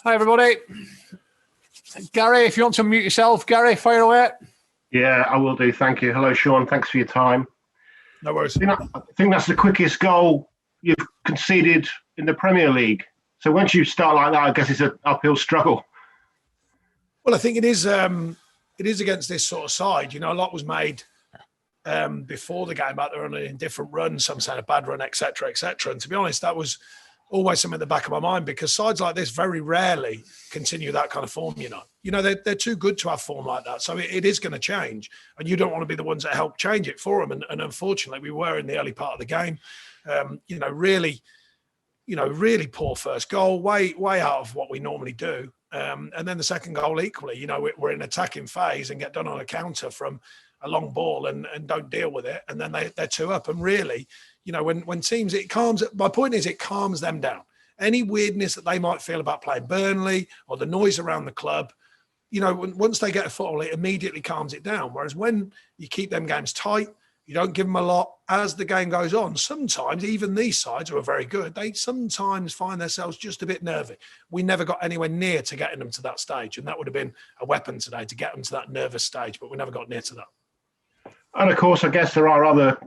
Hi, everybody. Gary, if you want to mute yourself, Gary, fire away. Yeah, I will do. Thank you. Hello, Sean. Thanks for your time. No worries. I think that's the quickest goal you've conceded in the Premier League. So once you start like that, I guess it's an uphill struggle. Well, I think it is. It is against this sort of side. You know, a lot was made before the game about they're on a different run, some said a bad run, etc., etc. And to be honest, that was always something at the back of my mind because sides like this very rarely continue that kind of form. They're too good to have form like that. So it is going to change, and you don't want to be the ones that help change it for them. And unfortunately, we were in the early part of the game. Really poor first goal, way out of what we normally do. And then the second goal equally, we're in attacking phase and get done on a counter from a long ball and don't deal with it. And then they're two up. And really, when teams, my point is it calms them down. Any weirdness that they might feel about playing Burnley or the noise around the club, once they get a football, it immediately calms it down. Whereas when you keep them games tight, you don't give them a lot as the game goes on. Sometimes, even these sides who are very good, they sometimes find themselves just a bit nervy. We never got anywhere near to getting them to that stage. And that would have been a weapon today to get them to that nervous stage, but we never got near to that. And of course, I guess there are other,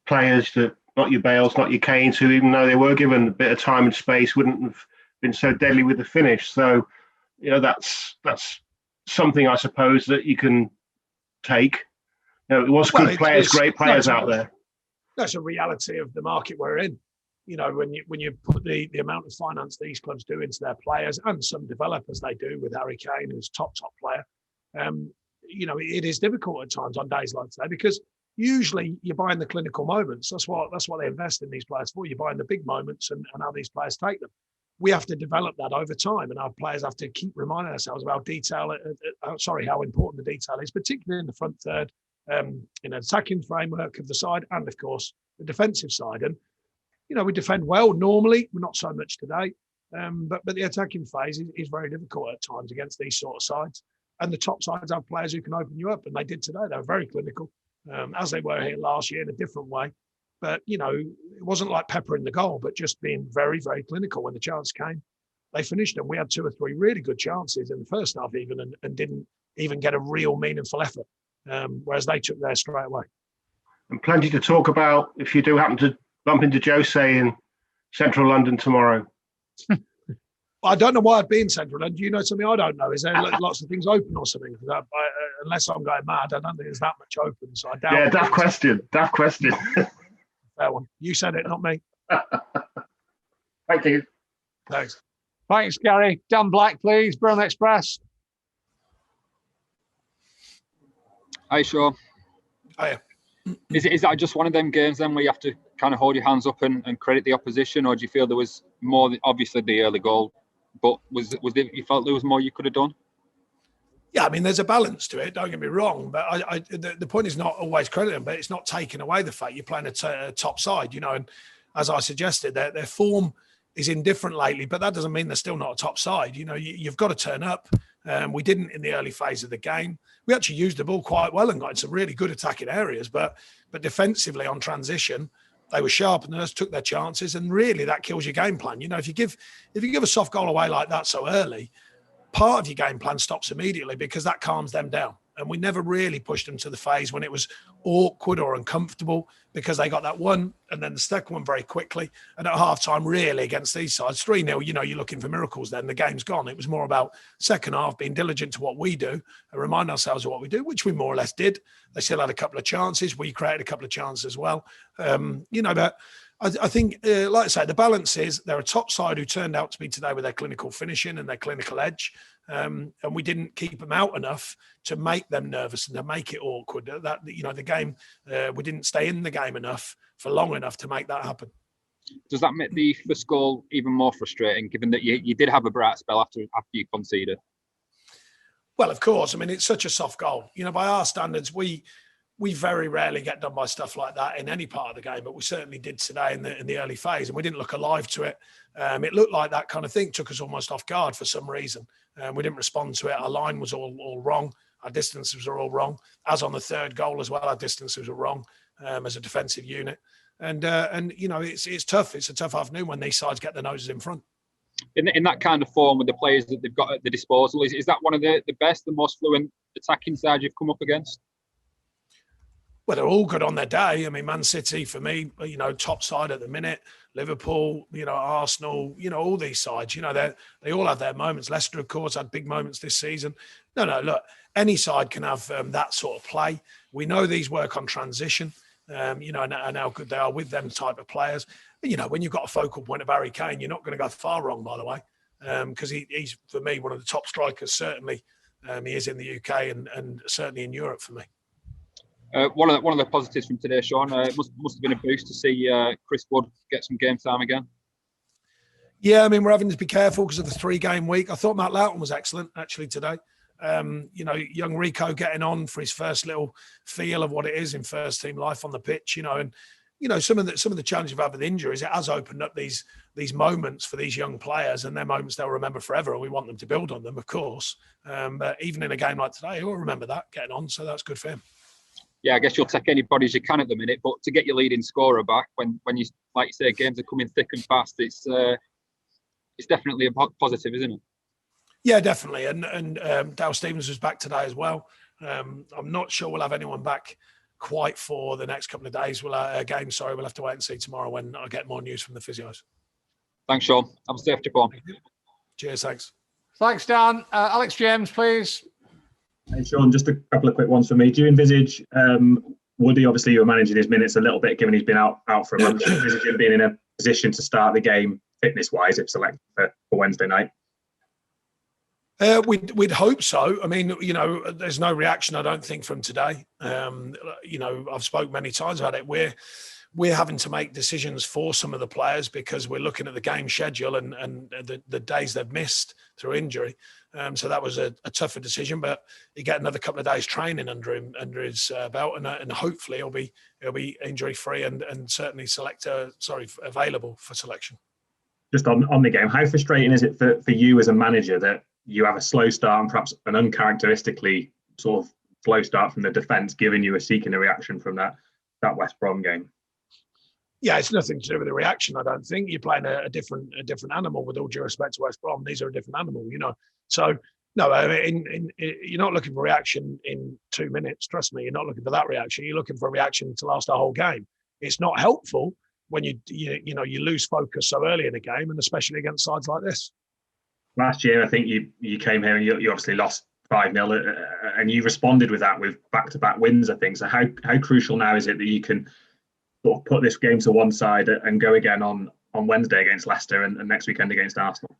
players that, not your Bales, not your Kanes, who even though they were given a bit of time and space, wouldn't have been so deadly with the finish. So, that's something, I suppose, that you can take. It was good players, great players out there. That's a reality of the market we're in. When you put the amount of finance these clubs do into their players, and some developers they do with Harry Kane, who's top player. It is difficult at times on days like today because usually you're buying the clinical moments. That's what they invest in these players for. You're buying the big moments and how these players take them. We have to develop that over time, and our players have to keep reminding ourselves about how important the detail is, particularly in the front third. In an attacking framework of the side and, of course, the defensive side. And, we defend well normally. We're not so much today. But the attacking phase is very difficult at times against these sort of sides. And the top sides have players who can open you up. And they did today. They were very clinical, as they were here last year in a different way. But, it wasn't like peppering the goal, but just being very, very clinical when the chance came. They finished them. We had 2 or 3 really good chances in the first half even and didn't even get a real meaningful effort. Whereas they took theirs straight away. And plenty to talk about if you do happen to bump into Jose in central London tomorrow. I don't know why I'd be in central London. Do you know something I don't know? Is there lots of things open or something? Unless I'm going mad, I don't think there's that much open. So I doubt. Yeah, daft question. Fair one. You said it, not me. Thank you. Thanks. Thanks, Gary. Dan Black, please. Burnley Express. Hi, Sean. Hiya. Is that just one of them games then where you have to kind of hold your hands up and credit the opposition, or do you feel there was more? Obviously, the early goal, but you felt there was more you could have done? Yeah, I mean, there's a balance to it. Don't get me wrong, but the point is not always crediting, but it's not taking away the fact you're playing a top side, And as I suggested, their form is indifferent lately, but that doesn't mean they're still not a top side. You've got to turn up. We didn't in the early phase of the game. We actually used the ball quite well and got into really good attacking areas, but defensively on transition, they were sharper than us, took their chances, and really that kills your game plan. If you give a soft goal away like that so early, part of your game plan stops immediately because that calms them down. And we never really pushed them to the phase when it was awkward or uncomfortable because they got that one and then the second one very quickly. And at halftime, really, against these sides, 3-0, you're looking for miracles then. The game's gone. It was more about second half being diligent to what we do and remind ourselves of what we do, which we more or less did. They still had a couple of chances. We created a couple of chances as well. But I think, like I say, the balance is they're a top side who turned out to be today with their clinical finishing and their clinical edge. And we didn't keep them out enough to make them nervous and to make it awkward. The game, we didn't stay in the game enough for long enough to make that happen. Does that make the first goal even more frustrating, given that you did have a bright spell after you conceded? Well, of course. I mean, it's such a soft goal. By our standards, we very rarely get done by stuff like that in any part of the game, but we certainly did today in the early phase, and we didn't look alive to it. It looked like that kind of thing took us almost off guard for some reason. We didn't respond to it. Our line was all wrong. Our distances were all wrong. As on the third goal as well, our distances were wrong as a defensive unit. And it's tough. It's a tough afternoon when these sides get their noses in front. In that kind of form with the players that they've got at the disposal, is that one of the best, the most fluent attacking side you've come up against? Well, they're all good on their day. I mean, Man City, for me, top side at the minute. Liverpool, Arsenal, all these sides, they all have their moments. Leicester, of course, had big moments this season. No, look, any side can have that sort of play. We know these work on transition, and how good they are with them type of players. But, when you've got a focal point of Harry Kane, you're not going to go far wrong, by the way, because he's, for me, one of the top strikers, certainly. He is in the UK and certainly in Europe for me. One of the positives from today, Sean, must have been a boost to see Chris Wood get some game time again. Yeah, I mean, we're having to be careful because of the 3-game week. I thought Matt Loughton was excellent, actually, today. Young Rico getting on for his first little feel of what it is in first team life on the pitch, and some of the challenges we've had with injuries, it has opened up these moments for these young players, and they're moments they'll remember forever, and we want them to build on them, of course. But even in a game like today, he'll remember that getting on, so that's good for him. Yeah, I guess you'll take anybody as you can at the minute, but to get your leading scorer back when you, like you say, games are coming thick and fast, it's definitely a positive, isn't it? Yeah, definitely. And Dale Stevens was back today as well. I'm not sure we'll have anyone back quite for the next couple of days. We'll have to wait and see tomorrow when I get more news from the physios. Thanks, Sean. Have a safe trip on. Cheers, thanks. Thanks, Dan. Alex James, please. Hey, Sean, just a couple of quick ones for me. Do you envisage Woody, obviously you were managing his minutes a little bit, given he's been out for a month, do you envisage him being in a position to start the game fitness-wise if selected for Wednesday night? We'd hope so. I mean, there's no reaction, I don't think, from today. I've spoke many times about it. We're having to make decisions for some of the players because we're looking at the game schedule and the days they've missed through injury. So that was a tougher decision, but he get another couple of days training under his belt, and hopefully he'll be injury free and certainly available for selection. Just on the game, how frustrating is it for you as a manager that you have a slow start and perhaps an uncharacteristically sort of slow start from the defence, giving you seeking a reaction from that West Brom game? Yeah, it's nothing to do with the reaction, I don't think. You're playing a different animal, with all due respect to West Brom. These are a different animal, So, no, I mean, you're not looking for reaction in 2 minutes. Trust me, you're not looking for that reaction. You're looking for a reaction to last a whole game. It's not helpful when you lose focus so early in a game, and especially against sides like this. Last year, I think you came here and you obviously lost 5-0, and you responded with that with back-to-back wins, I think. So how crucial now is it that you can sort of put this game to one side and go again on Wednesday against Leicester and next weekend against Arsenal?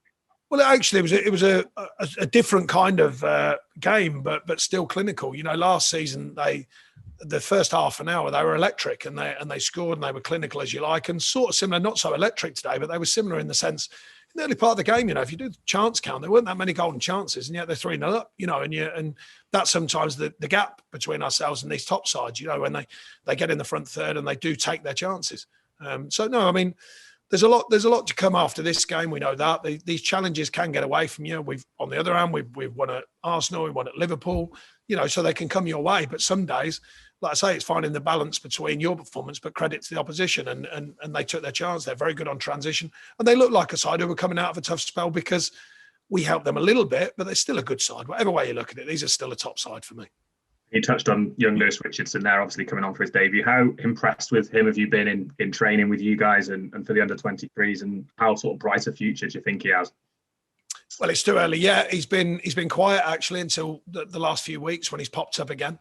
Well, actually, it was a different kind of game, but still clinical. Last season the first half an hour they were electric and they scored and they were clinical, as you like, and sort of similar, not so electric today, but they were similar in the sense. In the early part of the game, if you do the chance count, there weren't that many golden chances, and yet they're 3-0 up, and that's sometimes the gap between ourselves and these top sides, when they get in the front third and they do take their chances. So no, I mean, there's a lot to come after this game. We know that these challenges can get away from you. On the other hand, we've won at Arsenal, we won at Liverpool, so they can come your way. But some days, like I say, it's finding the balance between your performance, but credit to the opposition. And they took their chance. They're very good on transition. And they look like a side who were coming out of a tough spell because we helped them a little bit, but they're still a good side. Whatever way you look at it, these are still a top side for me. You touched on young Lewis Richardson there, obviously coming on for his debut. How impressed with him have you been in training with you guys and for the under-23s, and how sort of bright a future do you think he has? Well, it's too early. Yeah, he's been quiet actually until the last few weeks when he's popped up again.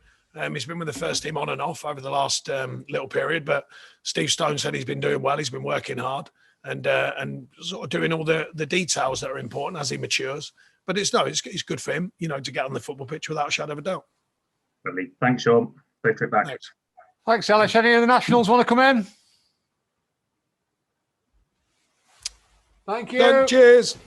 He's been with the first team on and off over the last little period, but Steve Stone said he's been doing well. He's been working hard and sort of doing all the details that are important as he matures. But it's good for him, to get on the football pitch without a shadow of a doubt. Lovely. Thanks, Sean. Safe trip back. Thanks, Alice. Any of the Nationals want to come in? Thank you. Cheers.